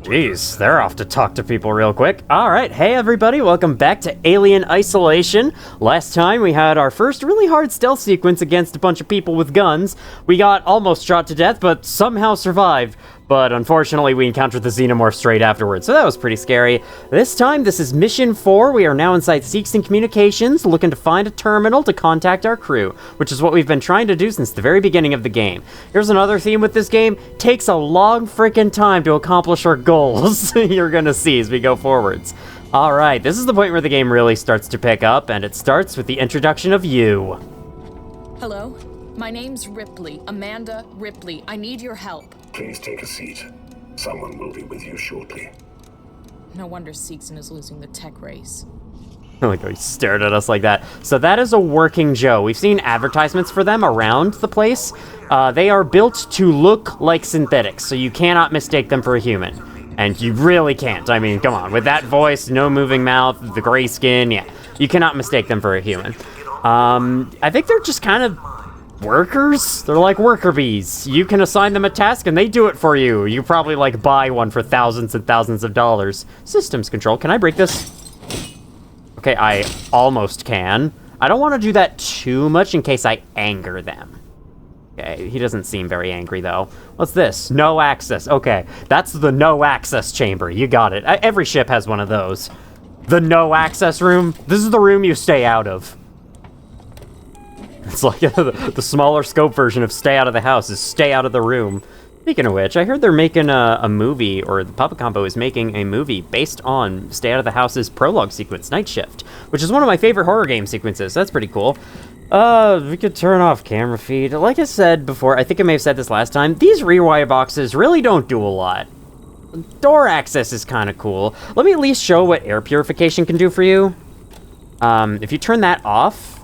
Jeez, they're off to talk to people real quick. Alright, hey everybody, welcome back to Alien Isolation. Last time we had our first really hard stealth sequence against a bunch of people with guns. We got almost shot to death, but somehow survived. But unfortunately, we encountered the Xenomorph straight afterwards, so that was pretty scary. This time, this is Mission 4. We are now inside Seegson Communications, looking to find a terminal to contact our crew, which is what we've been trying to do since the very beginning of the game. Here's another theme with this game. Takes a long freaking time to accomplish our goals. You're gonna see as we go forwards. Alright, this is the point where the game really starts to pick up, and it starts with the introduction of you. Hello? My name's Ripley, Amanda Ripley. I need your help. Please take a seat. Someone will be with you shortly. No wonder Seegson is losing the tech race. Like, he stared at us like that. So that is a working Joe. We've seen advertisements for them around the place. They are built to look like synthetics, so you cannot mistake them for a human. And you really can't. I mean, come on. With that voice, no moving mouth, the gray skin, yeah. You cannot mistake them for a human. I think they're just kind of workers? They're like worker bees. You can assign them a task and they do it for you. You probably like buy one for thousands and thousands of dollars. Systems control. Can I break this? Okay, I almost can. I don't want to do that too much in case I anger them. Okay, he doesn't seem very angry though. What's this? No access. Okay, that's the no access chamber. You got it. Every ship has one of those. The no access room. This is the room you stay out of. It's like the smaller scope version of stay out of the house is stay out of the room. Speaking of which, I heard they're making a movie, or the Puppet Combo is making a movie based on Stay Out of the House's prologue sequence, Night Shift, which is one of my favorite horror game sequences. That's pretty cool. We could turn off camera feed. Like I said before, I think I may have said this last time, these rewire boxes really don't do a lot. Door access is kind of cool. Let me at least show what air purification can do for you. If you turn that off,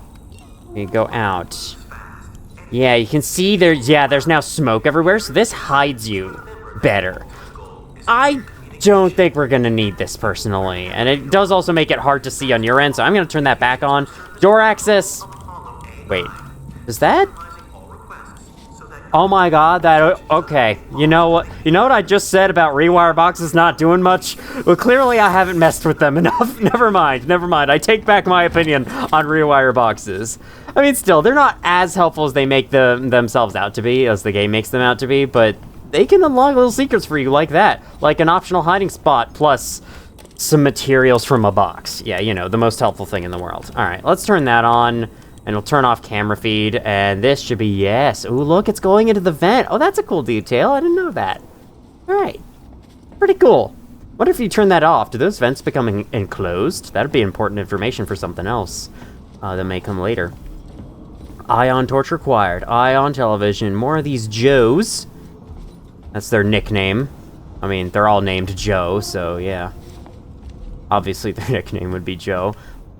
you go out. Yeah, you can see there's now smoke everywhere, so this hides you better. I don't think we're gonna need this personally, and it does also make it hard to see on your end, so I'm gonna turn that back on. Door access. Wait, is that? Oh my god, okay. You know what I just said about rewire boxes not doing much? Well, clearly I haven't messed with them enough. Never mind. I take back my opinion on rewire boxes. I mean, still, they're not as helpful as they make themselves out to be, as the game makes them out to be, but they can unlock little secrets for you like that. Like an optional hiding spot, plus some materials from a box. Yeah, you know, the most helpful thing in the world. Alright, let's turn that on. And we'll turn off camera feed, and this should be yes. Ooh, look, it's going into the vent. Oh, that's a cool detail. I didn't know that. All right. Pretty cool. What if you turn that off? Do those vents become enclosed? That'd be important information for something else that may come later. Ion torch required. Ion television. More of these Joes. That's their nickname. I mean, they're all named Joe, so yeah. Obviously, their nickname would be Joe.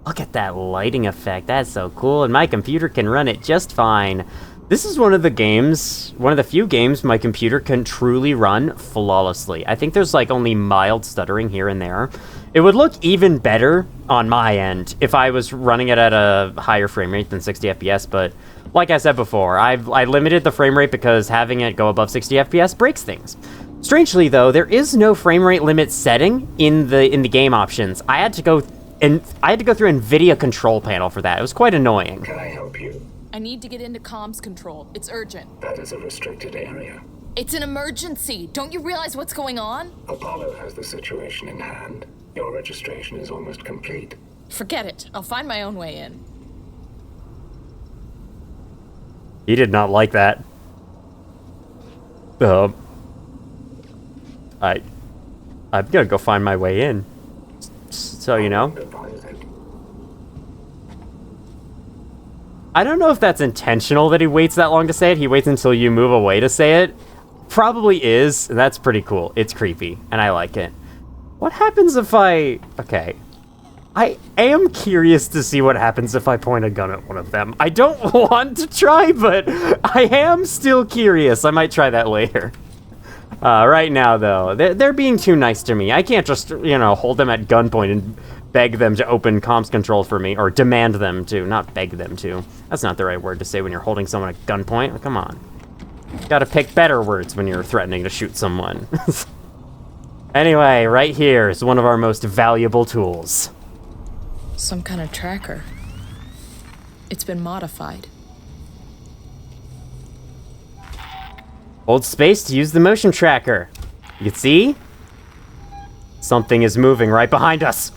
Look at that lighting effect, that's so cool, and my computer can run it just fine. This is one of the few games my computer can truly run flawlessly. I think there's like only mild stuttering here and there. It would look even better on my end if I was running it at a higher frame rate than 60 FPS, but like I said before, I limited the frame rate because having it go above 60 FPS breaks things. Strangely though, there is no frame rate limit setting in the game options. I had to go through NVIDIA control panel for that. It was quite annoying. Can I help you? I need to get into comms control. It's urgent. That is a restricted area. It's an emergency. Don't you realize what's going on? Apollo has the situation in hand. Your registration is almost complete. Forget it. I'll find my own way in. He did not like that. I'm gonna go find my way in. So, you know. I don't know if that's intentional that he waits that long to say it. He waits until you move away to say it. Probably is. That's pretty cool. It's creepy, and I like it. What happens if I... Okay. I am curious to see what happens if I point a gun at one of them. I don't want to try, but I am still curious. I might try that later. Right now, though, they're being too nice to me. I can't just, you know, hold them at gunpoint and beg them to open comms control for me, or demand them to, not beg them to. That's not the right word to say when you're holding someone at gunpoint. Come on. Gotta pick better words when you're threatening to shoot someone. Anyway, right here is one of our most valuable tools. Some kind of tracker. It's been modified. Hold space to use the motion tracker. You can see? Something is moving right behind us.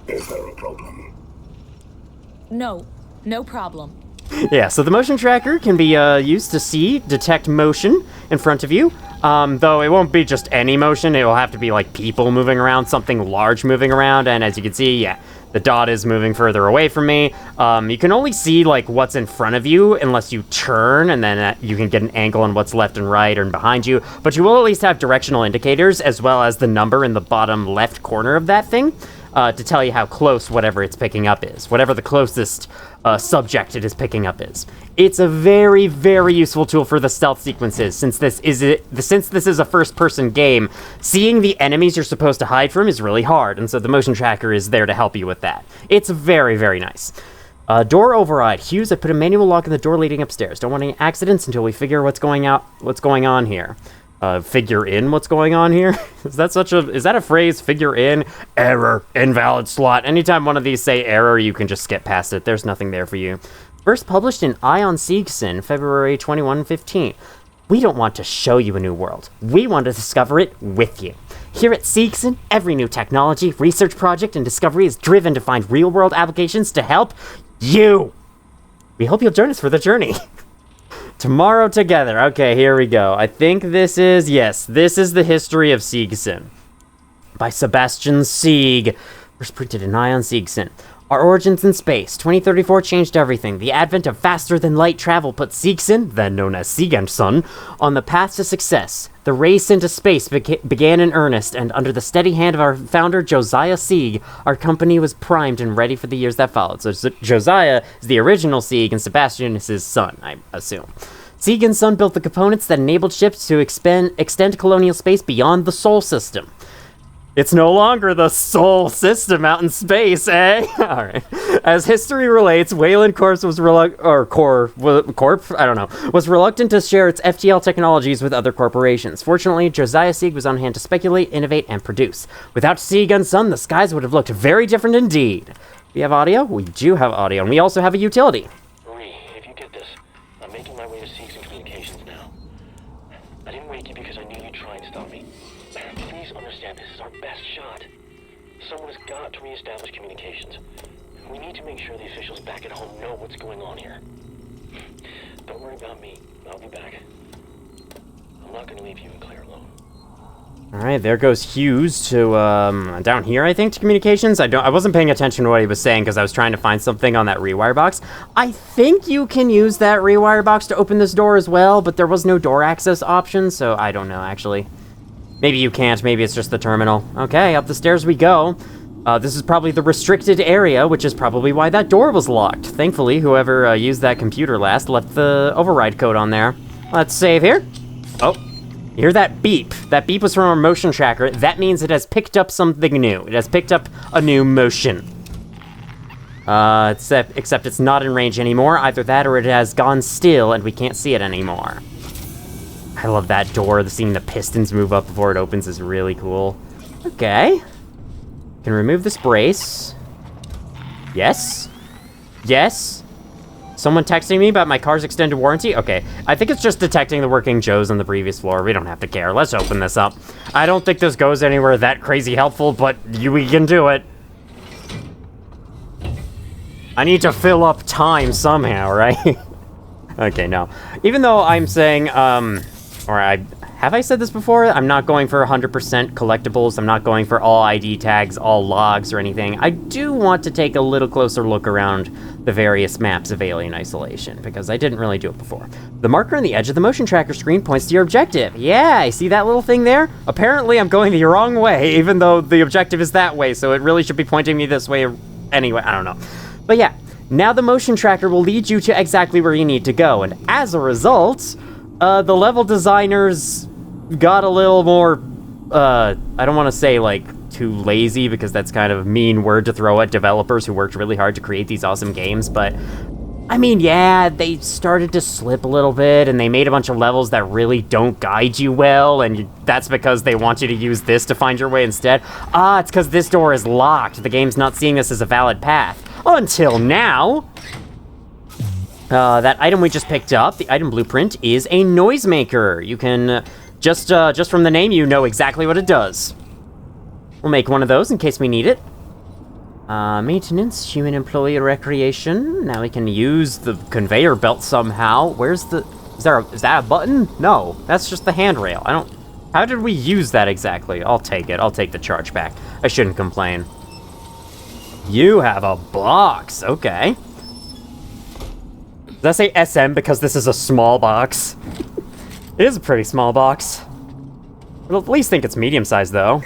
Is there a problem? No problem. Yeah, so the motion tracker can be used to detect motion in front of you. Though it won't be just any motion, it will have to be like people moving around, something large moving around, and as you can see, yeah, the dot is moving further away from me. You can only see like what's in front of you unless you turn, and then you can get an angle on what's left and right and behind you, but you will at least have directional indicators as well as the number in the bottom left corner of that thing. To tell you how close whatever it's picking up is, whatever the closest subject it is picking up is. It's a very, very useful tool for the stealth sequences, since this is a first-person game. Seeing the enemies you're supposed to hide from is really hard, and so the motion tracker is there to help you with that. It's very, very nice. Door override. Hughes, I put a manual lock in the door leading upstairs. Don't want any accidents until we figure what's going on here. Figure in what's going on here? Is that a phrase? Figure in? Error. Invalid slot. Anytime one of these say error, you can just skip past it. There's nothing there for you. First published in Ion Seegson, February 2115. We don't want to show you a new world. We want to discover it with you. Here at Seegson, every new technology, research project, and discovery is driven to find real-world applications to help you. We hope you'll join us for the journey. Tomorrow together. Okay, here we go. I think this is the history of Seegson by Sebastian Sieg. First printed in Ion Seegson. Our origins in space. 2034 changed everything. The advent of faster-than-light travel put Seegson, then known as Sieg and Son, on the path to success. The race into space began in earnest, and under the steady hand of our founder, Josiah Sieg, our company was primed and ready for the years that followed. So Josiah is the original Sieg, and Sebastian is his son, I assume. Sieg and Son built the components that enabled ships to extend colonial space beyond the Sol system. It's no longer the Sol system out in space, eh? Alright. As history relates, Wayland Corp was reluctant to share its FTL technologies with other corporations. Fortunately, Josiah Sieg was on hand to speculate, innovate, and produce. Without Sieg and Son, the skies would have looked very different indeed. We have audio? We do have audio, and we also have a utility. Marie, if you get this, I'm making my way to Seegson Communications now. I didn't wake you because I knew you'd try and stop me. Please understand, this is our best shot. Someone has got to reestablish communications. We need to make sure the officials back at home know what's going on here. Don't worry about me. I'll be back. I'm not going to leave you and Claire alone. Alright, there goes Hughes to, down here, I think, to communications. I wasn't paying attention to what he was saying because I was trying to find something on that rewire box. I think you can use that rewire box to open this door as well, but there was no door access option, so I don't know, actually. Maybe you can't, maybe it's just the terminal. Okay, up the stairs we go. This is probably the restricted area, which is probably why that door was locked. Thankfully, whoever used that computer last left the override code on there. Let's save here. Oh, you hear that beep? That beep was from our motion tracker. That means it has picked up something new. It has picked up a new motion. Except it's not in range anymore. Either that or it has gone still and we can't see it anymore. I love that door. Seeing the pistons move up before it opens is really cool. Okay. Can remove this brace. Yes. Yes. Someone texting me about my car's extended warranty? Okay. I think it's just detecting the working Joes on the previous floor. We don't have to care. Let's open this up. I don't think this goes anywhere that crazy helpful, but we can do it. I need to fill up time somehow, right? Okay, no. Even though I'm saying, have I said this before? I'm not going for 100% collectibles. I'm not going for all ID tags, all logs, or anything. I do want to take a little closer look around the various maps of Alien Isolation, because I didn't really do it before. The marker on the edge of the motion tracker screen points to your objective. Yeah, I see that little thing there? Apparently I'm going the wrong way, even though the objective is that way, so it really should be pointing me this way anyway. I don't know. But yeah, now the motion tracker will lead you to exactly where you need to go, and as a result, the level designers got a little more, I don't want to say, like, too lazy, because that's kind of a mean word to throw at developers who worked really hard to create these awesome games, but I mean, yeah, they started to slip a little bit, and they made a bunch of levels that really don't guide you well, and that's because they want you to use this to find your way instead. Ah, it's because this door is locked. The game's not seeing this as a valid path. Until now. That item we just picked up, the item blueprint, is a noisemaker. You can, just from the name, you know exactly what it does. We'll make one of those in case we need it. Maintenance, human employee recreation. Now we can use the conveyor belt somehow. Where's the... Is that a button? No, that's just the handrail. How did we use that exactly? I'll take it. I'll take the charge back. I shouldn't complain. You have a box. Okay. Does that say SM because this is a small box? It is a pretty small box. I'll at least think it's medium-sized, though.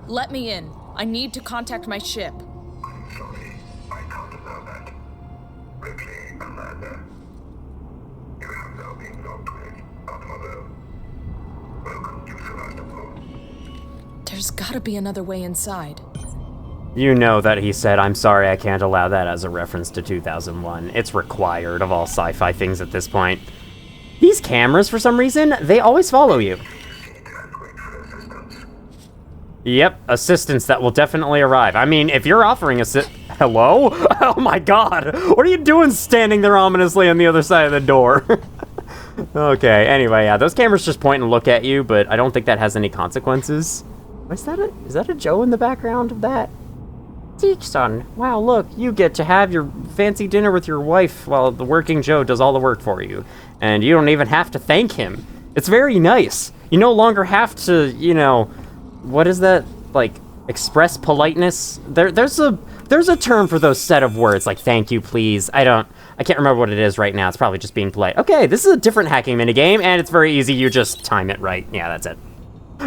Let me in. I need to contact my ship. I'm sorry, I can't allow that. Ripley, Amanda, you have now been locked with Apollo. Welcome to Sevastopol. There's gotta be another way inside. You know that he said, I'm sorry, I can't allow that as a reference to 2001. It's required of all sci-fi things at this point. These cameras, for some reason, they always follow you. Yep, assistance that will definitely arrive. I mean, if you're offering Hello? Oh my god! What are you doing standing there ominously on the other side of the door? Okay, anyway, yeah, those cameras just point and look at you, but I don't think that has any consequences. Is that a Joe in the background of that? Teach, son. Wow, look, you get to have your fancy dinner with your wife while the working Joe does all the work for you. And you don't even have to thank him. It's very nice. You no longer have to, you know... What is that? Like, express politeness? There's a term for those set of words, like thank you, please. I can't remember what it is right now. It's probably just being polite. Okay, this is a different hacking minigame, and it's very easy. You just time it right. Yeah, that's it.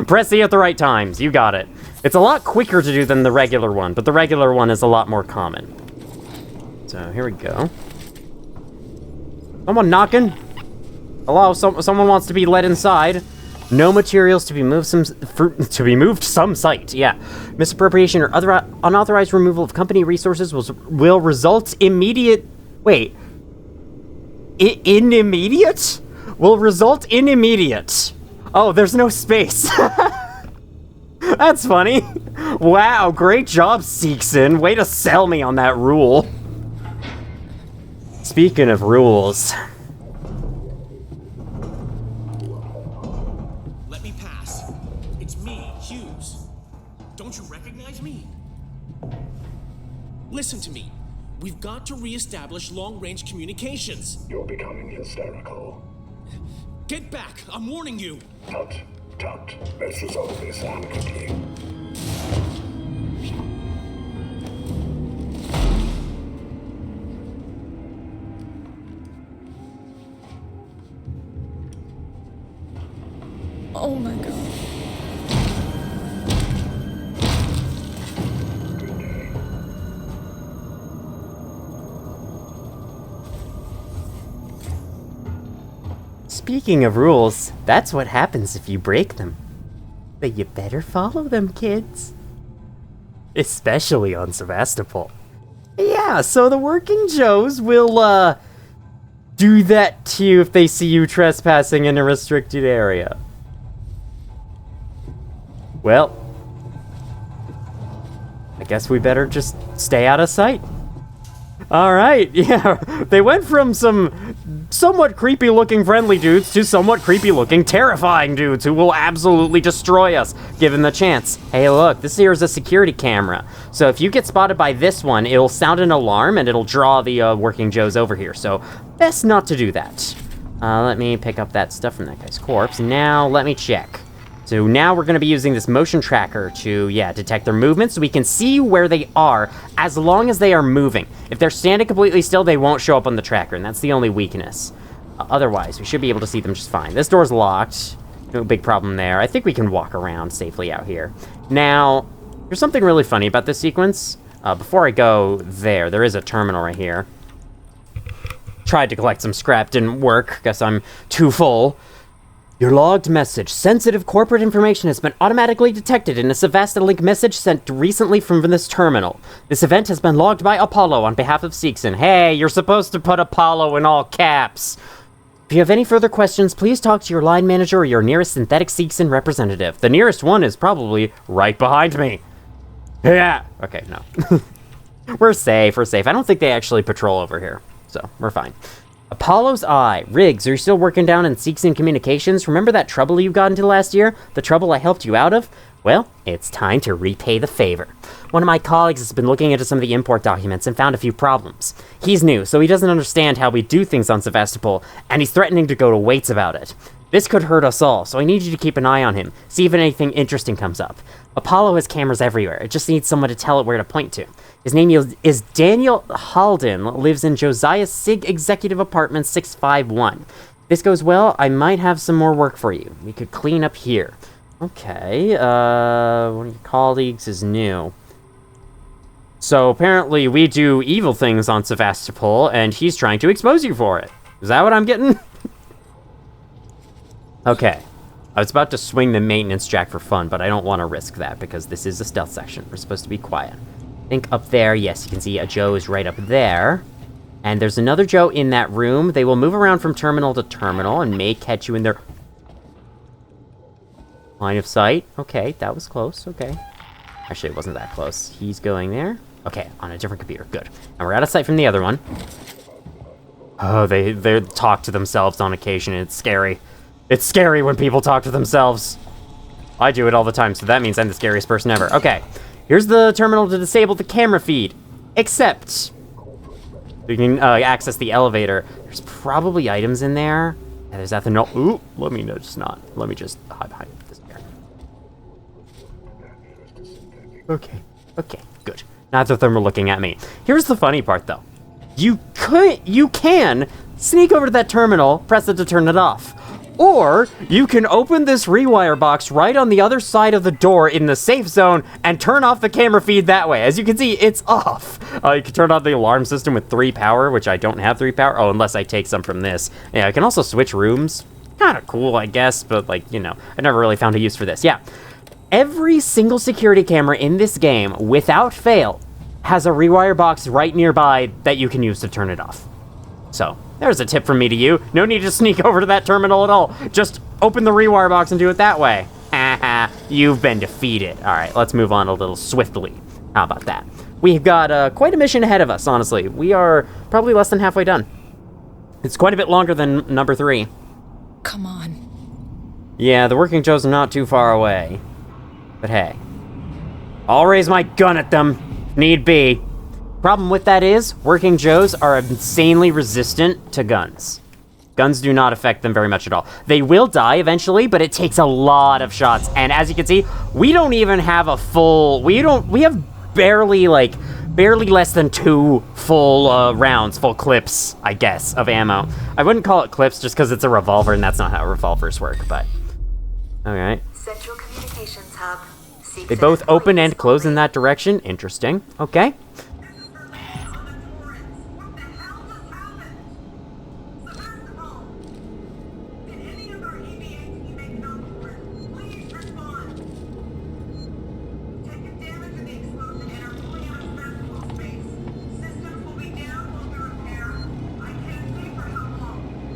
Press E at the right times. You got it. It's a lot quicker to do than the regular one, but the regular one is a lot more common. So, here we go. Someone knocking? Hello, someone wants to be let inside. No materials to be moved some site. Yeah. Misappropriation or other unauthorized removal of company resources will result immediate... Wait. Immediate? Will result in immediate. Oh, there's no space. That's funny. Wow, great job, Seekson. Way to sell me on that rule. Speaking of rules... Listen to me. We've got to re-establish long-range communications. You're becoming hysterical. Get back! I'm warning you! Tut. Let's resolve this amicably. Oh my god. Speaking of rules, that's what happens if you break them. But you better follow them, kids. Especially on Sevastopol. Yeah, so the working Joes will, do that to you if they see you trespassing in a restricted area. Well, I guess we better just stay out of sight. Alright, yeah, they went from some somewhat creepy-looking friendly dudes to somewhat creepy-looking terrifying dudes who will absolutely destroy us, given the chance. Hey, look, this here is a security camera. So if you get spotted by this one, it'll sound an alarm and it'll draw the working Joes over here. So best not to do that. Let me pick up that stuff from that guy's corpse. Now, let me check. So now we're going to be using this motion tracker to, detect their movements so we can see where they are as long as they are moving. If they're standing completely still, they won't show up on the tracker, and that's the only weakness. Otherwise, we should be able to see them just fine. This door's locked. No big problem there. I think we can walk around safely out here. Now, there's something really funny about this sequence. Before I go there is a terminal right here. Tried to collect some scrap, didn't work. Guess I'm too full. Your logged message. Sensitive corporate information has been automatically detected in a Sevasta Link message sent recently from this terminal. This event has been logged by Apollo on behalf of Seegson. Hey, you're supposed to put Apollo in all caps. If you have any further questions, please talk to your line manager or your nearest synthetic Seegson representative. The nearest one is probably right behind me. Yeah. Okay, no. We're safe, we're safe. I don't think they actually patrol over here, so we're fine. Apollo's Eye. Riggs, are you still working down in Seegson Communications? Remember that trouble you got into last year? The trouble I helped you out of? Well, it's time to repay the favor. One of my colleagues has been looking into some of the import documents and found a few problems. He's new, so he doesn't understand how we do things on Sevastopol, and he's threatening to go to Waits about it. This could hurt us all, so I need you to keep an eye on him, see if anything interesting comes up. Apollo has cameras everywhere, it just needs someone to tell it where to point to. His name is Daniel Halden, lives in Josiah Sig Executive Apartment 651. If this goes well, I might have some more work for you. We could clean up here. Okay, one of your colleagues is new. So apparently we do evil things on Sevastopol, and he's trying to expose you for it. Is that what I'm getting? Okay. I was about to swing the maintenance jack for fun, but I don't want to risk that because this is a stealth section. We're supposed to be quiet. I think up there, yes, you can see a Joe is right up there. And there's another Joe in that room. They will move around from terminal to terminal and may catch you in their line of sight. Okay, that was close. Okay. Actually, it wasn't that close. He's going there. Okay, on a different computer. Good. And we're out of sight from the other one. Oh, they talk to themselves on occasion. It's scary. It's scary when people talk to themselves. I do it all the time, so that means I'm the scariest person ever. Okay, here's the terminal to disable the camera feed. Except, you can access the elevator. There's probably items in there. And there's nothing. No. Ooh, let me just not. Let me just hide behind this here. Okay. Okay. Good. Neither of them are looking at me. Here's the funny part, though. You can sneak over to that terminal, press it to turn it off. Or you can open this rewire box right on the other side of the door in the safe zone and turn off the camera feed that way. As you can see, it's off. You can turn on the alarm system with 3 power, which I don't have 3 power. Oh, unless I take some from this. Yeah, I can also switch rooms. Kind of cool, I guess, but like, you know, I never really found a use for this. Yeah. Every single security camera in this game, without fail, has a rewire box right nearby that you can use to turn it off. So, there's a tip from me to you. No need to sneak over to that terminal at all. Just open the rewire box and do it that way. Haha, you've been defeated. All right, let's move on a little swiftly. How about that? We've got quite a mission ahead of us, honestly. We are probably less than halfway done. It's quite a bit longer than number 3. Come on. Yeah, the Working Joes are not too far away. But hey, I'll raise my gun at them, if need be. Problem with that is, Working Joes are insanely resistant to guns. Guns do not affect them very much at all. They will die eventually, but it takes a lot of shots. And as you can see, we don't even have a full... We have barely less than 2 full rounds, full clips, I guess, of ammo. I wouldn't call it clips just because it's a revolver, and that's not how revolvers work, but... Alright. Central Communications Hub. They both open and close in that direction. Interesting. Okay.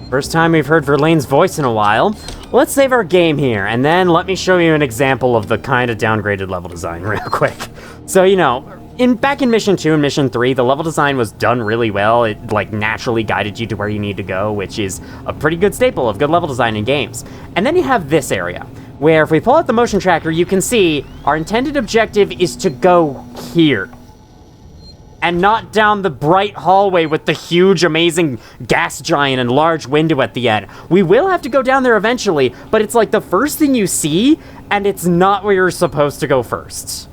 First time we've heard Verlaine's voice in a while. Let's save our game here, and then let me show you an example of the kind of downgraded level design real quick. So, you know, back in Mission 2 and Mission 3, the level design was done really well. It, like, naturally guided you to where you need to go, which is a pretty good staple of good level design in games. And then you have this area, where if we pull out the motion tracker, you can see our intended objective is to go here. And not down the bright hallway with the huge, amazing gas giant and large window at the end. We will have to go down there eventually, but it's like the first thing you see, and it's not where you're supposed to go first.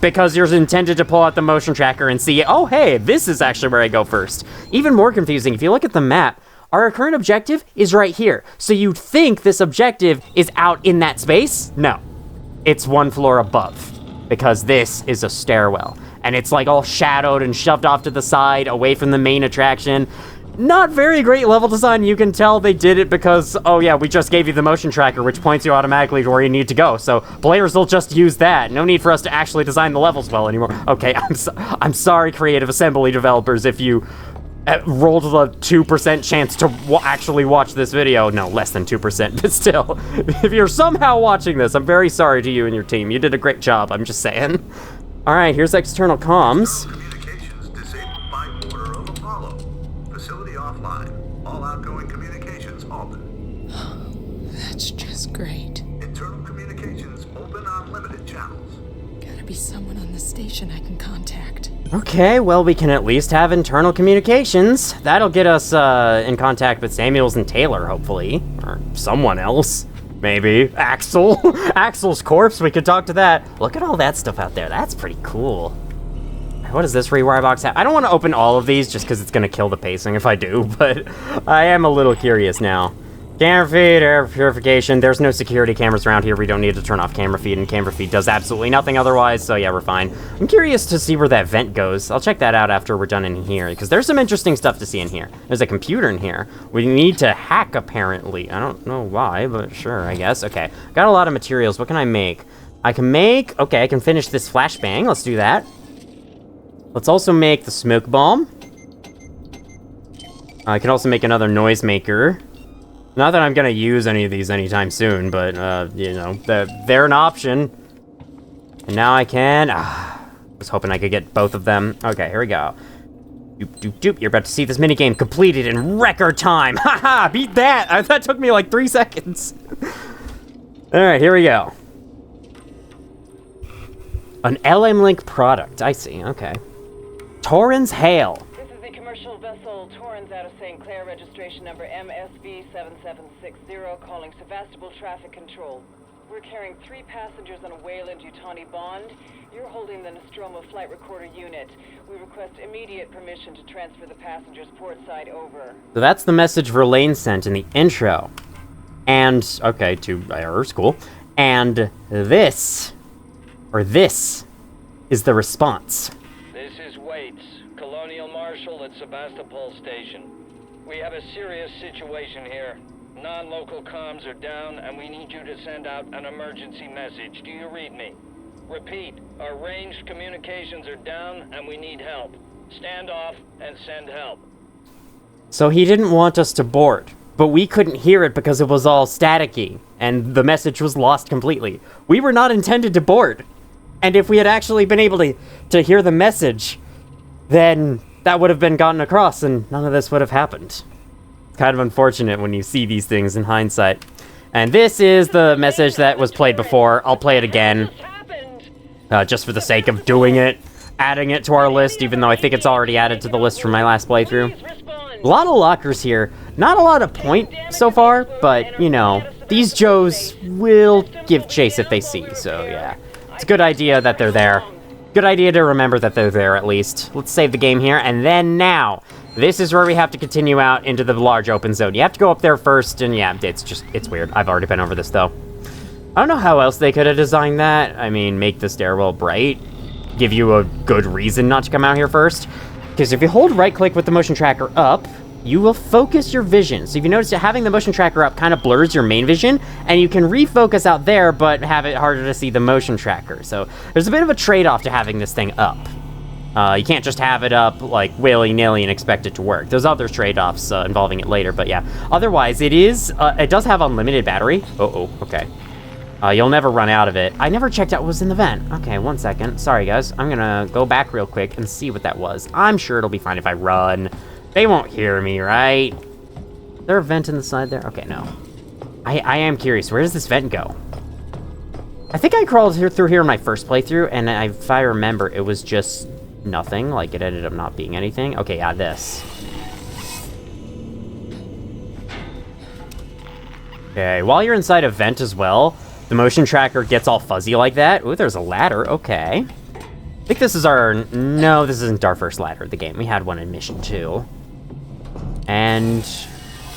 Because you're intended to pull out the motion tracker and see, oh hey, this is actually where I go first. Even more confusing, if you look at the map, our current objective is right here. So you'd think this objective is out in that space? No. It's 1 floor above. Because this is a stairwell. And it's like all shadowed and shoved off to the side, away from the main attraction. Not very great level design. You can tell they did it because, oh yeah, we just gave you the motion tracker, which points you automatically to where you need to go. So players will just use that. No need for us to actually design the levels well anymore. Okay, I'm sorry, Creative Assembly developers, if you rolled a 2% chance to actually watch this video. No, less than 2%, but still. If you're somehow watching this, I'm very sorry to you and your team. You did a great job, I'm just saying. All right, here's external comms. Communications disabled by order of Apollo. Facility offline. All outgoing communications halted. That's just great. Internal communications open on limited channels. Gotta be someone on the station I can contact. Okay, well, we can at least have internal communications. That'll get us in contact with Samuels and Taylor, hopefully. Or someone else. Maybe. Axel. Axel's corpse, we could talk to that. Look at all that stuff out there. That's pretty cool. What does this rewire box have? I don't want to open all of these just because it's going to kill the pacing if I do, but I am a little curious now. Camera feed, air purification. There's no security cameras around here. We don't need to turn off camera feed, and camera feed does absolutely nothing otherwise, so yeah, we're fine. I'm curious to see where that vent goes. I'll check that out after we're done in here, because there's some interesting stuff to see in here. There's a computer in here. We need to hack, apparently. I don't know why, but sure, I guess. Okay, got a lot of materials. What can I make? I can make... Okay, I can finish this flashbang. Let's do that. Let's also make the smoke bomb. I can also make another noisemaker. Not that I'm gonna use any of these anytime soon, but, you know, they're an option. And now I can... was hoping I could get both of them. Okay, here we go. Doop, doop, doop. You're about to see this minigame completed in record time. Haha, beat that! That took me like 3 seconds. Alright, here we go. An LM Link product. I see, okay. Torrens Hail. This is the commercial vessel Torrens out of St. Clair, registration number MSV7760, calling Sevastopol Traffic Control. We're carrying 3 passengers on a Wayland Yutani Bond. You're holding the Nostromo flight recorder unit. We request immediate permission to transfer the passengers port side over. So that's the message Verlaine sent in the intro. And, okay, to errors, cool. And this is the response. This is Waits, Colonial Marshal at Sebastopol Station. We have a serious situation here. Non-local comms are down, and we need you to send out an emergency message. Do you read me? Repeat, our ranged communications are down, and we need help. Stand off and send help. So he didn't want us to board, but we couldn't hear it because it was all staticky, and the message was lost completely. We were not intended to board. And if we had actually been able to hear the message, then that would have been gotten across and none of this would have happened. It's kind of unfortunate when you see these things in hindsight. And this is the message that was played before. I'll play it again, just for the sake of doing it, adding it to our list, even though I think it's already added to the list from my last playthrough. A lot of lockers here. Not a lot of point so far, but, you know, these Joes will give chase if they see, so yeah. It's a good idea that they're there. Good idea to remember that they're there, at least. Let's save the game here, and then now, this is where we have to continue out into the large open zone. You have to go up there first, and yeah, it's weird. I've already been over this, though. I don't know how else they could have designed that. I mean, make the stairwell bright, give you a good reason not to come out here first. Because if you hold right-click with the motion tracker up, you will focus your vision. So if you notice that having the motion tracker up kind of blurs your main vision, and you can refocus out there, but have it harder to see the motion tracker. So there's a bit of a trade-off to having this thing up. You can't just have it up like willy-nilly and expect it to work. There's other trade-offs involving it later, but yeah. Otherwise, it does have unlimited battery. Okay. You'll never run out of it. I never checked out what was in the vent. Okay, 1 second. Sorry, guys. I'm gonna go back real quick and see what that was. I'm sure it'll be fine if I run. They won't hear me, right? Is there a vent in the side there? Okay, no. I am curious. Where does this vent go? I think I crawled through here in my first playthrough, and if I remember, it was just nothing. Like, it ended up not being anything. Okay, yeah, this. Okay, while you're inside a vent as well, the motion tracker gets all fuzzy like that. Ooh, there's a ladder. Okay. I think this is our... No, this isn't our first ladder of the game. We had one in Mission 2. And...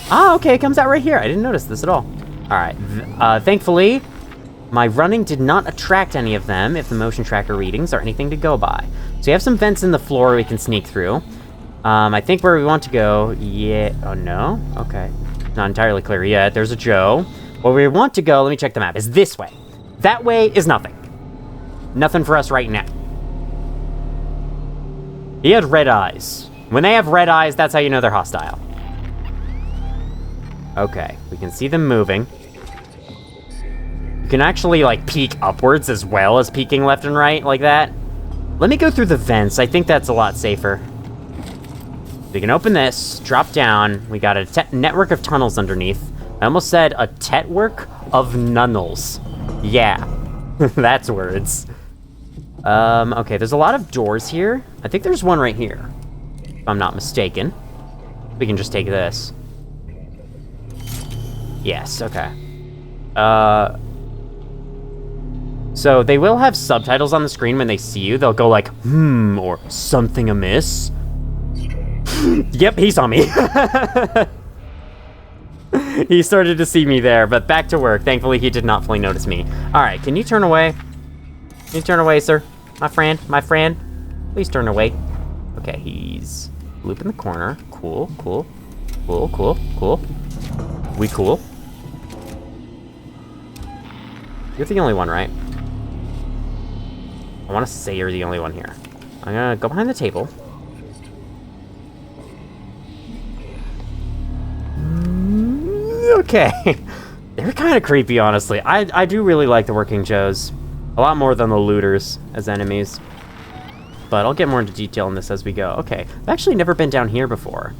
Ah, okay, it comes out right here. I didn't notice this at all. Alright, thankfully, my running did not attract any of them if the motion tracker readings are anything to go by. So you have some vents in the floor we can sneak through. I think where we want to go, yeah, oh no, okay. Not entirely clear yet, there's a Joe. Where we want to go, let me check the map, is this way. That way is nothing. Nothing for us right now. He had red eyes. When they have red eyes, that's how you know they're hostile. Okay, we can see them moving. You can actually, like, peek upwards as well as peeking left and right, like that. Let me go through the vents, I think that's a lot safer. We can open this, drop down. We got a network of tunnels underneath. I almost said a tetwork of nunnels. Yeah, that's words. Okay, there's a lot of doors here. I think there's one right here, if I'm not mistaken. We can just take this. Yes, okay. So they will have subtitles on the screen when they see you. They'll go like, or something amiss. Yep, he saw me. He started to see me there, but back to work. Thankfully, he did not fully notice me. All right, can you turn away? Can you turn away, sir? My friend, please turn away. Okay, he's looping the corner. Cool. We cool? You're the only one, right? I want to say you're the only one here. I'm gonna go behind the table. Okay. They're kind of creepy, honestly. I do really like the Working Joes. A lot more than the looters as enemies. But I'll get more into detail in this as we go. Okay, I've actually never been down here before.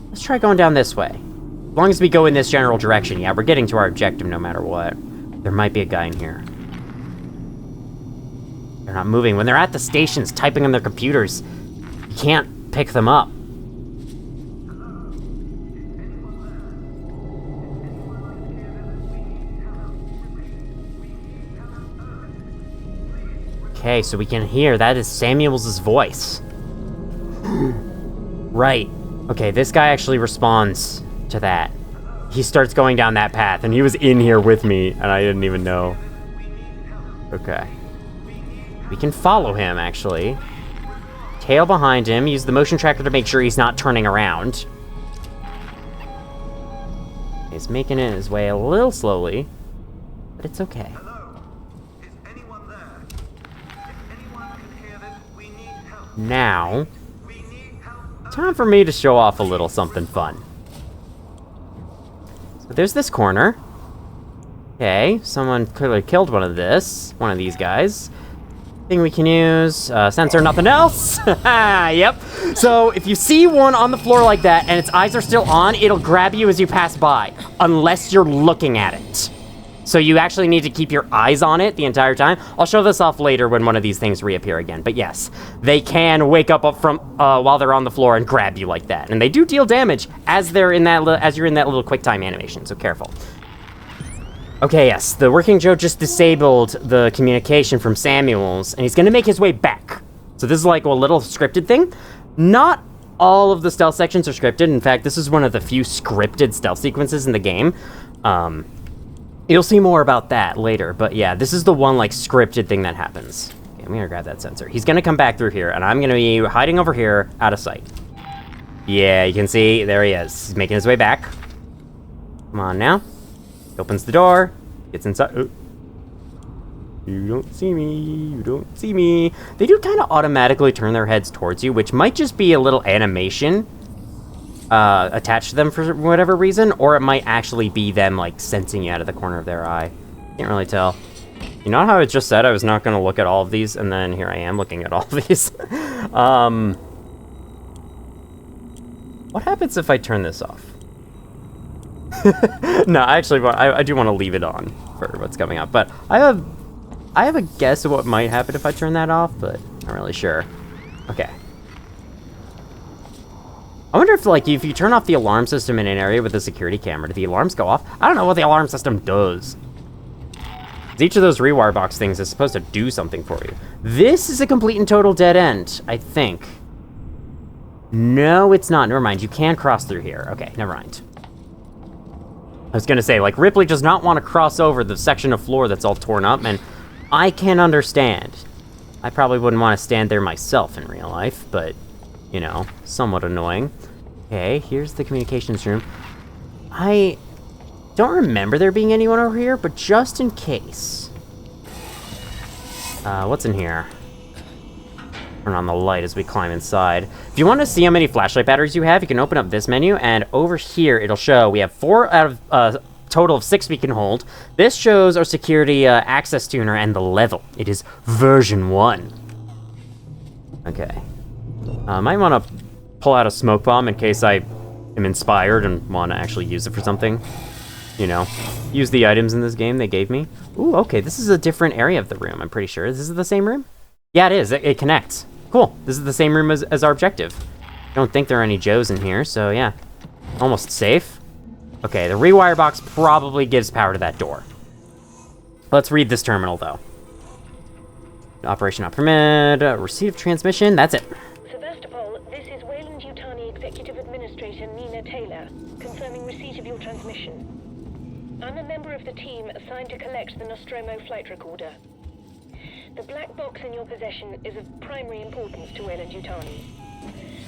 Let's try going down this way. As long as we go in this general direction, yeah, we're getting to our objective no matter what. There might be a guy in here. They're not moving. When they're at the stations typing on their computers, you can't pick them up. Okay, so we can hear, that is Samuels' voice. Right. Okay, this guy actually responds to that. He starts going down that path, and he was in here with me, and I didn't even know. Okay. We can follow him, actually. Tail behind him, use the motion tracker to make sure he's not turning around. He's making it his way a little slowly, but it's okay. Now, time for me to show off a little something fun. So there's this corner. Okay, someone clearly killed one of these guys. Thing we can use, sensor, nothing else. Yep. So if you see one on the floor like that and its eyes are still on, it'll grab you as you pass by, unless you're looking at it. So you actually need to keep your eyes on it the entire time. I'll show this off later when one of these things reappear again. But yes, they can wake up from while they're on the floor and grab you like that, and they do deal damage as they're in that as you're in that little quick time animation. So careful. Okay, yes, the Working Joe just disabled the communication from Samuels, and he's gonna make his way back. So this is like a little scripted thing. Not all of the stealth sections are scripted. In fact, this is one of the few scripted stealth sequences in the game. You'll see more about that later, but yeah, this is the one, like, scripted thing that happens. Okay, I'm gonna grab that sensor. He's gonna come back through here, and I'm gonna be hiding over here, out of sight. Yeah, you can see, there he is. He's making his way back. Come on now. He opens the door, gets inside. Oh. You don't see me. They do kind of automatically turn their heads towards you, which might just be a little animation attached to them for whatever reason, or it might actually be them, like, sensing you out of the corner of their eye. Can't really tell. You know how I just said I was not going to look at all of these, and then here I am looking at all of these? What happens if I turn this off? No, actually, I do want to leave it on for what's coming up, but I have a guess of what might happen if I turn that off, but not really sure. Okay. I wonder if, like, if you turn off the alarm system in an area with a security camera, do the alarms go off? I don't know what the alarm system does. Each of those rewire box things is supposed to do something for you. This is a complete and total dead end, I think. No, it's not. Never mind. You can cross through here. Okay, never mind. I was gonna say, like, Ripley does not want to cross over the section of floor that's all torn up, and I can understand. I probably wouldn't want to stand there myself in real life, but you know, somewhat annoying. Okay, here's the communications room. I don't remember there being anyone over here, but just in case. What's in here? Turn on the light as we climb inside. If you want to see how many flashlight batteries you have, you can open up this menu, and over here it'll show we have 4 out of a total of 6 we can hold. This shows our security access tuner and the level. It is version 1. Okay. Might want to pull out a smoke bomb in case I am inspired and want to actually use it for something. You know, use the items in this game they gave me. Ooh, okay, this is a different area of the room, I'm pretty sure. This is the same room? Yeah, it is. It connects. Cool. This is the same room as our objective. I don't think there are any Joes in here, so yeah. Almost safe. Okay, the rewire box probably gives power to that door. Let's read this terminal, though. Operation not permitted. Receipt of transmission. That's it. Sebastopol, this is Wayland-Yutani Executive Administrator Nina Taylor, confirming receipt of your transmission. I'm a member of the team assigned to collect the Nostromo flight recorder. The black box in your possession is of primary importance to Wayland-Yutani.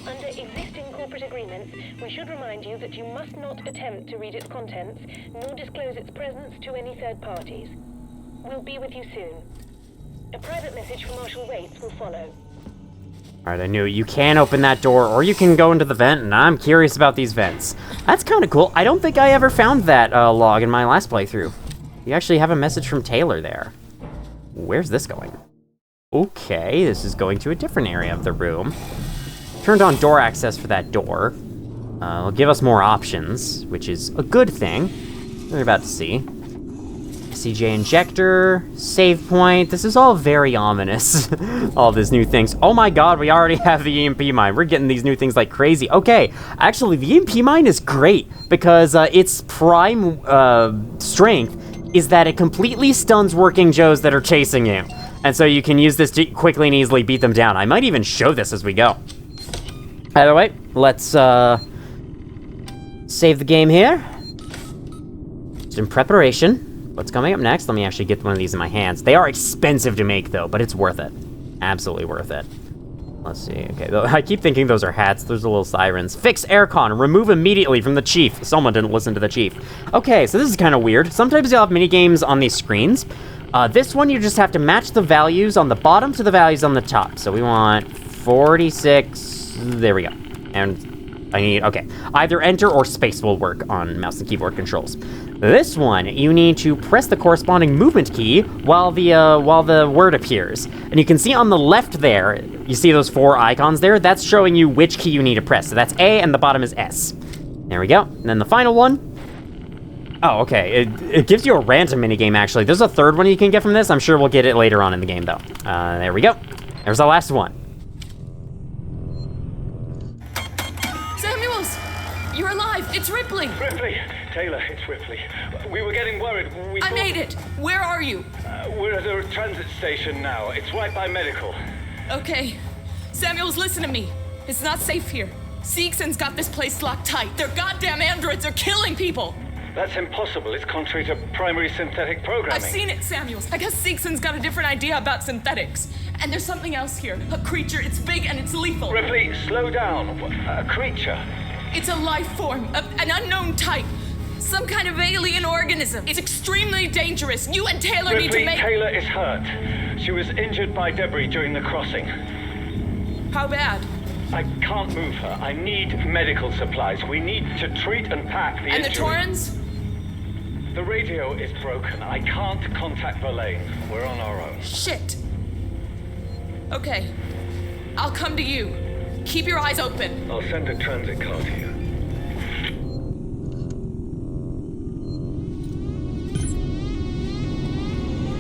Under existing corporate agreements, we should remind you that you must not attempt to read its contents, nor disclose its presence to any third parties. We'll be with you soon. A private message from Marshal Waits will follow. Alright, I knew it. You can open that door, or you can go into the vent, and I'm curious about these vents. That's kind of cool. I don't think I ever found that log in my last playthrough. You actually have a message from Taylor there. Where's this going? Okay, this is going to a different area of the room. Turned on door access for that door. It'll give us more options, which is a good thing. We're about to see. CJ injector, save point. This is all very ominous. All these new things. Oh my god, we already have the EMP mine. We're getting these new things like crazy. Okay, actually, the EMP mine is great because its prime strength is that it completely stuns working Joes that are chasing you. And so you can use this to quickly and easily beat them down. I might even show this as we go. Either way, let's save the game here. Just in preparation. What's coming up next? Let me actually get one of these in my hands. They are expensive to make, though, but it's worth it. Absolutely worth it. Let's see. Okay, I keep thinking those are hats. Those are little sirens. Fix aircon. Remove immediately from the chief. Someone didn't listen to the chief. Okay, so this is kind of weird. Sometimes you'll have mini games on these screens. This one, you just have to match the values on the bottom to the values on the top. So we want 46. There we go. And I need, okay. Either enter or space will work on mouse and keyboard controls. This one, you need to press the corresponding movement key while the word appears. And you can see on the left there, you see those 4 icons there? That's showing you which key you need to press. So that's A and the bottom is S. There we go. And then the final one. Oh, okay. It gives you a random minigame, actually. There's a third one you can get from this. I'm sure we'll get it later on in the game, though. There we go. There's the last one. Samuels! You're alive! It's Ripley! Ripley! Taylor, it's Ripley. We were getting worried. I made it! Where are you? We're at a transit station now. It's right by medical. Okay. Samuels, listen to me. It's not safe here. Seegson's got this place locked tight. Their goddamn androids are killing people! That's impossible. It's contrary to primary synthetic programming. I've seen it, Samuels. I guess Seegson's got a different idea about synthetics. And there's something else here. A creature. It's big and it's lethal. Ripley, slow down. A creature? It's a life form. An unknown type. Some kind of alien organism. It's extremely dangerous. You and Taylor need to make... Taylor is hurt. She was injured by debris during the crossing. How bad? I can't move her. I need medical supplies. We need to treat and pack the injury. And the Torrens? The radio is broken. I can't contact Verlaine. We're on our own. Shit. Okay. I'll come to you. Keep your eyes open. I'll send a transit car to you.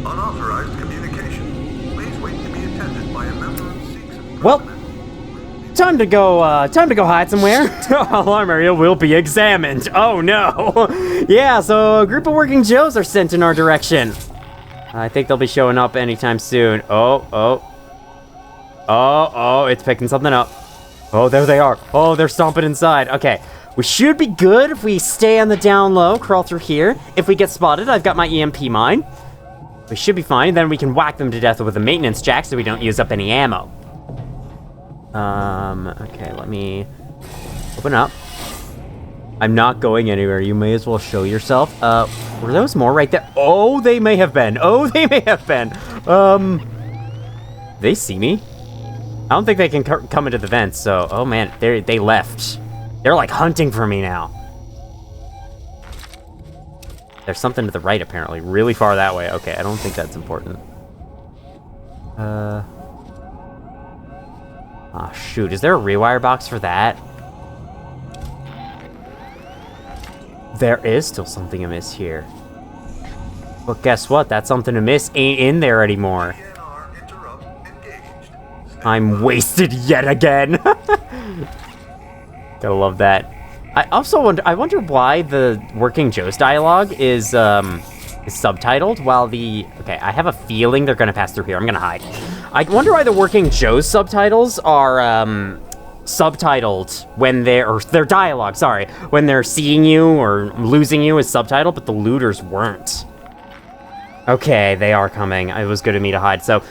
Unauthorized communication. Please wait to be attended by a member of Seegson. Well, time to go hide somewhere. Alarm area will be examined. Oh no. Yeah, so a group of working Joes are sent in our direction. I think they'll be showing up anytime soon. Oh, it's picking something up. Oh, there they are. Oh, they're stomping inside. Okay, we should be good if we stay on the down low, crawl through here. If we get spotted, I've got my EMP mine. We should be fine. Then we can whack them to death with a maintenance jack so we don't use up any ammo. Okay, let me open up. I'm not going anywhere. You may as well show yourself. Were those more right there? Oh, they may have been. Oh, they may have been. They see me? I don't think they can come into the vents, so... Oh, man, they left. They're, like, hunting for me now. There's something to the right, apparently. Really far that way. Okay, I don't think that's important. Ah, shoot. Is there a rewire box for that? There is still something amiss here. But guess what? That something amiss ain't in there anymore. I'm wasted yet again. Gotta love that. I also wonder why the Working Joe's dialogue is subtitled while the... Okay, I have a feeling they're gonna pass through here. I'm gonna hide. I wonder why the Working Joe's subtitles are subtitled when their dialogue, sorry, when they're seeing you or losing you is subtitled, but the looters weren't. Okay, they are coming. It was good of me to hide. So,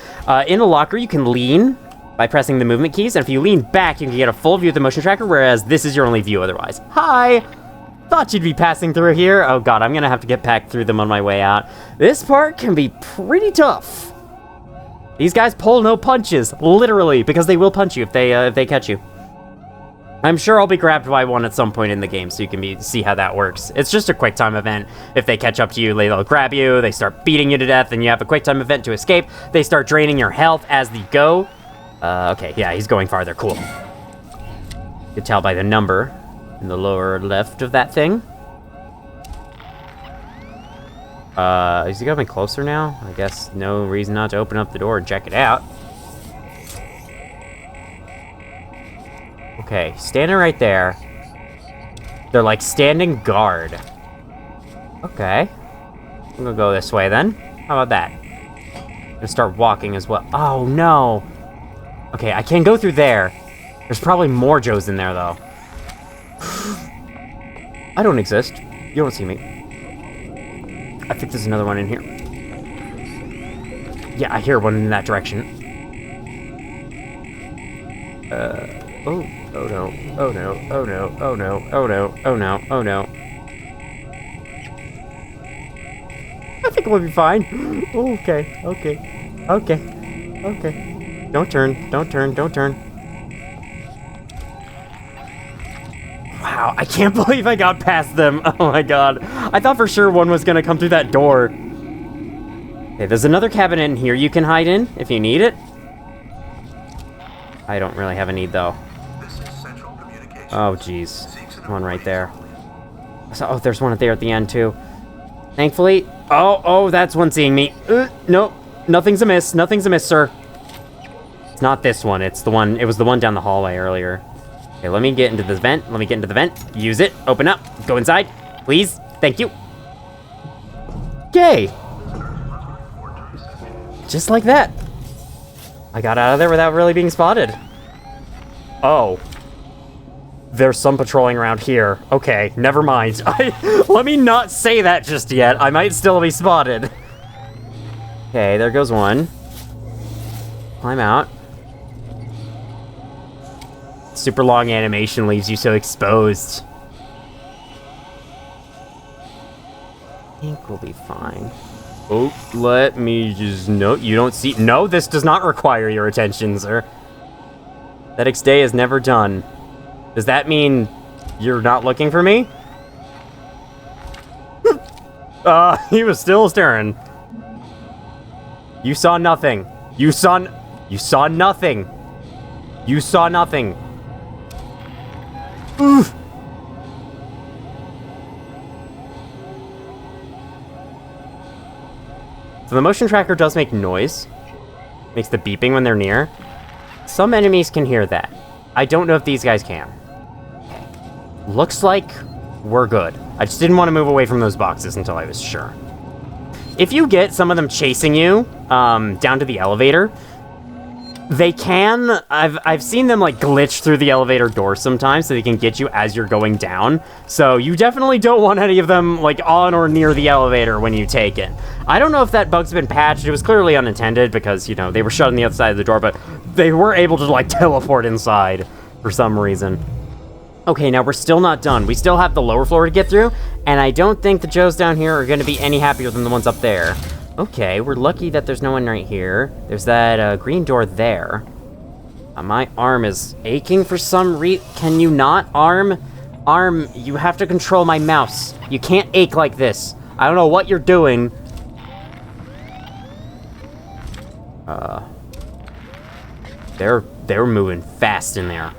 in a locker, you can lean by pressing the movement keys, and if you lean back, you can get a full view of the motion tracker, whereas this is your only view otherwise. Hi! Thought you'd be passing through here. Oh god, I'm gonna have to get back through them on my way out. This part can be pretty tough. These guys pull no punches, literally, because they will punch you if they catch you. I'm sure I'll be grabbed by one at some point in the game, so you can see how that works. It's just a quick time event. If they catch up to you, they'll grab you, they start beating you to death, and you have a quick time event to escape. They start draining your health as they go. Okay, yeah, he's going farther, cool. You can tell by the number in the lower left of that thing. Is he coming closer now? I guess no reason not to open up the door and check it out. Okay, standing right there. They're like standing guard. Okay. I'm gonna go this way then. How about that? I'm gonna start walking as well. Oh no! Okay, I can't go through there. There's probably more Joes in there though. I don't exist. You don't see me. I think there's another one in here. Yeah, I hear one in that direction. Oh no, oh no, oh no, oh no, oh no, oh no, oh no. I think we'll be fine. Okay, okay, okay, okay. Don't turn, don't turn, don't turn. Wow, I can't believe I got past them. Oh my god. I thought for sure one was gonna come through that door. Okay, there's another cabinet in here you can hide in if you need it. I don't really have a need though. Oh jeez. One right there. So, oh, there's one there at the end too. Thankfully. Oh, that's one seeing me. Nope. Nothing's amiss. Nothing's amiss, sir. It's not this one. It's the one. It was the one down the hallway earlier. Okay, let me get into this vent. Let me get into the vent. Use it. Open up. Go inside. Please. Thank you. Yay. Just like that. I got out of there without really being spotted. Oh. There's some patrolling around here. Okay, never mind. Let me not say that just yet. I might still be spotted. Okay, there goes one. Climb out. Super long animation leaves you so exposed. I think we'll be fine. Oh, let me just... No, you don't see... No, this does not require your attention, sir. Aesthetics Day is never done. Does that mean you're not looking for me? He was still staring. You saw nothing. You saw nothing. You saw nothing. Oof. So the motion tracker does make noise. Makes the beeping when they're near. Some enemies can hear that. I don't know if these guys can. Looks like we're good. I just didn't want to move away from those boxes until I was sure. If you get some of them chasing you down to the elevator, they can... I've seen them like glitch through the elevator door sometimes so they can get you as you're going down. So you definitely don't want any of them like on or near the elevator when you take it. I don't know if that bug's been patched. It was clearly unintended because, you know, they were shut on the other side of the door, but they were able to, like, teleport inside for some reason. Okay, now we're still not done. We still have the lower floor to get through, and I don't think the Joes down here are going to be any happier than the ones up there. Okay, we're lucky that there's no one right here. There's that green door there. My arm is aching for some reason. Can you not, arm? Arm, you have to control my mouse. You can't ache like this. I don't know what you're doing. They're moving fast in there.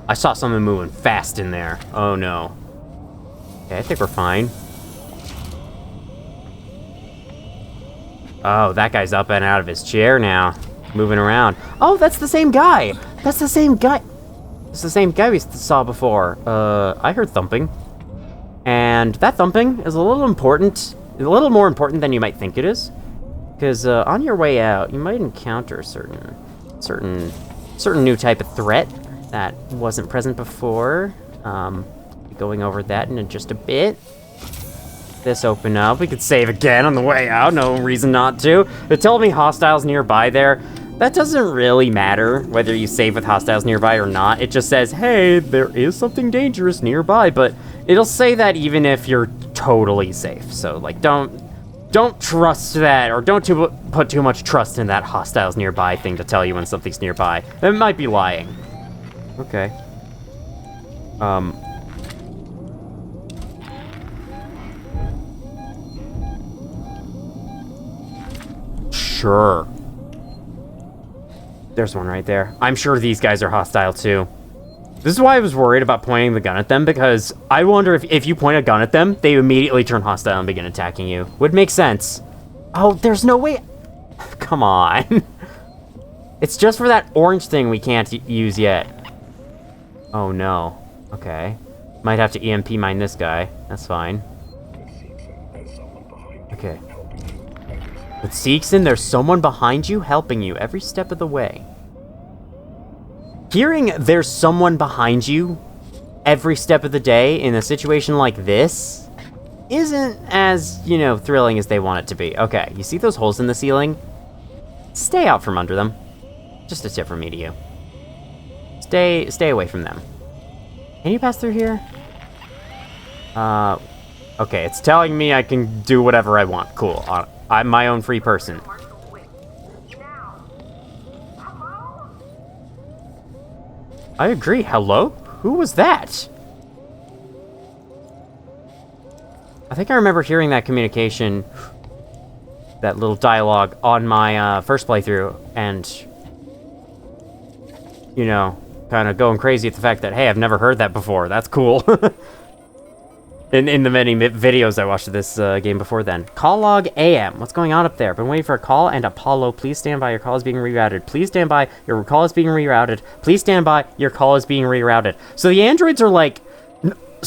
I saw someone moving fast in there. Oh no. Okay, I think we're fine. Oh, that guy's up and out of his chair now. Moving around. Oh, that's the same guy! That's the same guy! It's the same guy we saw before. I heard thumping. And that thumping is a little more important than you might think it is. Because on your way out, you might encounter a certain new type of threat that wasn't present before. Going over that in just a bit. This open up. We could save again on the way out. No reason not to. It told me hostiles nearby there. That doesn't really matter whether you save with hostiles nearby or not. It just says, hey, there is something dangerous nearby, but it'll say that even if you're totally safe. So, like, don't trust that, or don't put too much trust in that hostiles nearby thing to tell you when something's nearby. It might be lying. Okay. Sure. There's one right there. I'm sure these guys are hostile too. This is why I was worried about pointing the gun at them, because I wonder if you point a gun at them, they immediately turn hostile and begin attacking you. Would make sense. Oh, there's no way. Come on. It's just for that orange thing we can't use yet. Oh no. Okay. Might have to EMP mine this guy. That's fine. Okay. With Seegson, there's someone behind you helping you every step of the way. Hearing there's someone behind you every step of the day in a situation like this isn't as, you know, thrilling as they want it to be. Okay, you see those holes in the ceiling? Stay out from under them. Just a tip from me to you. Stay away from them. Can you pass through here? Okay, it's telling me I can do whatever I want. Cool. I'm my own free person. I agree. Hello? Who was that? I think I remember hearing that communication, that little dialogue on my first playthrough, and, you know, kind of going crazy at the fact that, hey, I've never heard that before. That's cool. In the many videos I watched of this game before then. Call log AM. What's going on up there? Been waiting for a call, and Apollo, please stand by. Your call is being rerouted. Please stand by. Your call is being rerouted. Please stand by. Your call is being rerouted. So the androids are, like,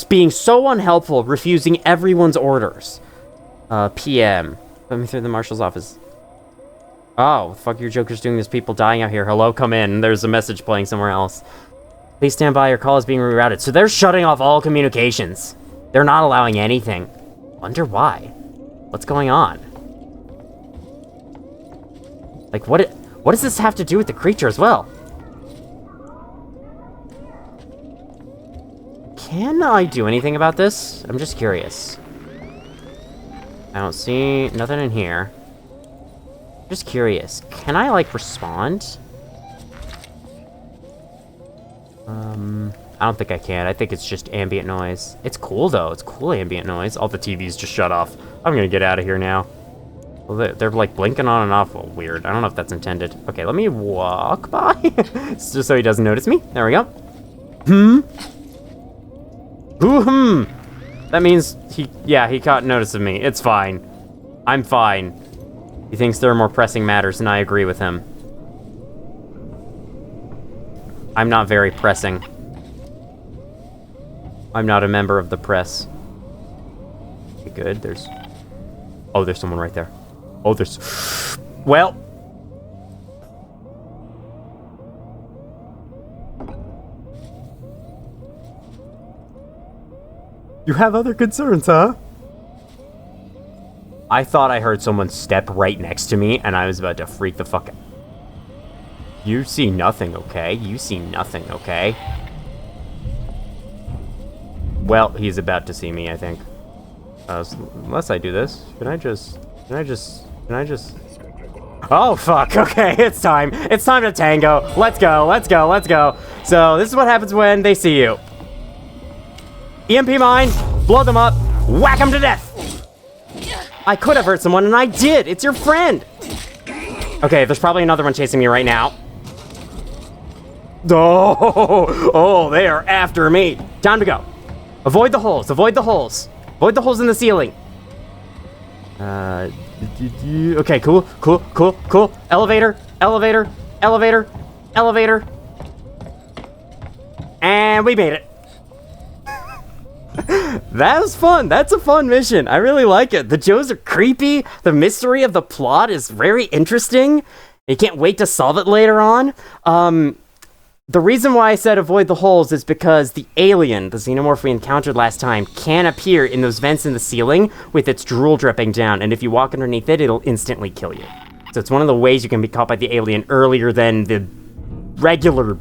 being so unhelpful, refusing everyone's orders. PM. Let me through the marshal's office. Oh, fuck your Joker's doing. There's people dying out here. Hello, come in. There's a message playing somewhere else. Please stand by. Your call is being rerouted. So they're shutting off all communications. They're not allowing anything. Wonder why. What's going on? Like, what does this have to do with the creature as well? Can I do anything about this? I'm just curious. I don't see nothing in here. Just curious. Can I, like, respond? I don't think I can. I think it's just ambient noise. It's cool, though. It's cool ambient noise. All the TVs just shut off. I'm gonna get out of here now. Well, they're like blinking on and off. Well, weird. I don't know if that's intended. Okay, let me walk by. Just so he doesn't notice me. There we go. That means he caught notice of me. It's fine. I'm fine. He thinks there are more pressing matters, and I agree with him. I'm not very pressing. I'm not a member of the press. Okay, good. There's someone right there. Oh, there's... Well... You have other concerns, huh? I thought I heard someone step right next to me, and I was about to freak the fuck out. You see nothing, okay? You see nothing, okay? Well, he's about to see me, I think. Unless I do this. Can I just... Oh, fuck. Okay, it's time. It's time to tango. Let's go, let's go, let's go. So, this is what happens when they see you. EMP mine, blow them up, whack them to death. I could have hurt someone, and I did. It's your friend. Okay, there's probably another one chasing me right now. Oh, they are after me. Time to go. Avoid the holes, avoid the holes. Avoid the holes in the ceiling. Okay, cool. Elevator, elevator, elevator, elevator. And we made it. That was fun. That's a fun mission. I really like it. The Joes are creepy. The mystery of the plot is very interesting. You can't wait to solve it later on. The reason why I said avoid the holes is because the alien, the xenomorph we encountered last time, can appear in those vents in the ceiling with its drool dripping down, and if you walk underneath it, it'll instantly kill you. So it's one of the ways you can be caught by the alien earlier than the regular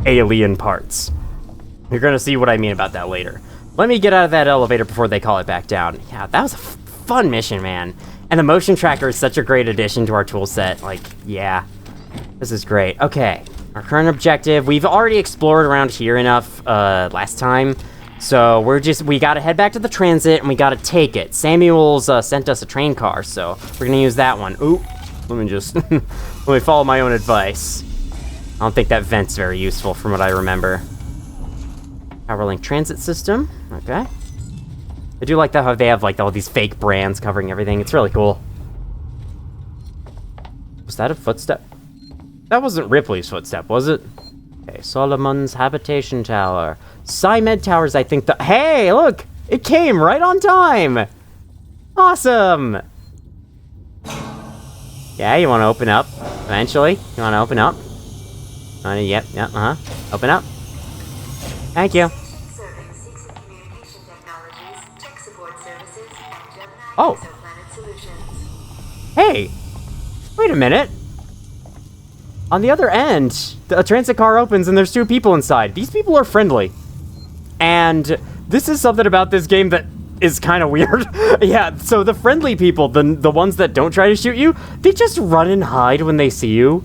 alien parts. You're gonna see what I mean about that later. Let me get out of that elevator before they call it back down. Yeah, that was a fun mission, man. And the motion tracker is such a great addition to our tool set. Like, yeah, this is great. Okay, our current objective. We've already explored around here enough last time. So we gotta head back to the transit and we gotta take it. Samuel's sent us a train car, so we're gonna use that one. Ooh, let me just, let me follow my own advice. I don't think that vent's very useful from what I remember. Powerlink transit system, okay. I do like that how they have like all these fake brands covering everything. It's really cool. Was that a footstep? That wasn't Ripley's footstep, was it? Okay, Solomon's habitation tower. Psymed Towers, I think hey, look! It came right on time! Awesome! Yeah, you want to open up, eventually. You want to open up? Yep, Open up. Thank you. Oh. Hey, wait a minute. On the other end, the transit car opens and there's two people inside. These people are friendly. And this is something about this game that is kind of weird. Yeah, so the friendly people, the ones that don't try to shoot you, they just run and hide when they see you.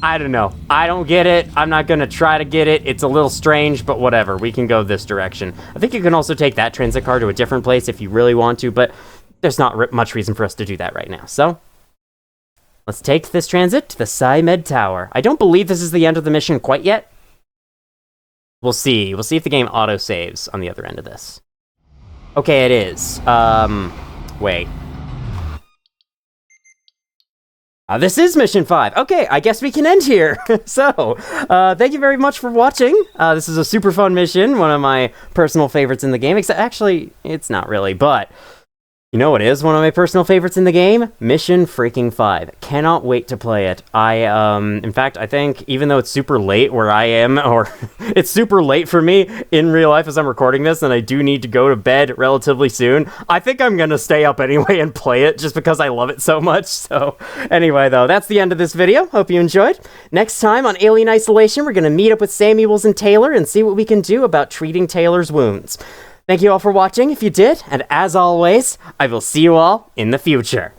I don't know. I don't get it. I'm not going to try to get it. It's a little strange, but whatever. We can go this direction. I think you can also take that transit car to a different place if you really want to, but there's not much reason for us to do that right now. So, let's take this transit to the Psymed Tower. I don't believe this is the end of the mission quite yet. We'll see. We'll see if the game auto-saves on the other end of this. Okay, it is. Wait. This is Mission 5. Okay, I guess we can end here. So, thank you very much for watching. This is a super fun mission, one of my personal favorites in the game. Except, actually, it's not really, but you know what is one of my personal favorites in the game? Mission freaking 5. Cannot wait to play it. In fact, I think even though it's super late where I am, or it's super late for me in real life as I'm recording this, and I do need to go to bed relatively soon, I think I'm gonna stay up anyway and play it just because I love it so much. So anyway, though, that's the end of this video. Hope you enjoyed. Next time on Alien Isolation, we're gonna meet up with Samuels and Taylor and see what we can do about treating Taylor's wounds. Thank you all for watching if you did, and as always, I will see you all in the future.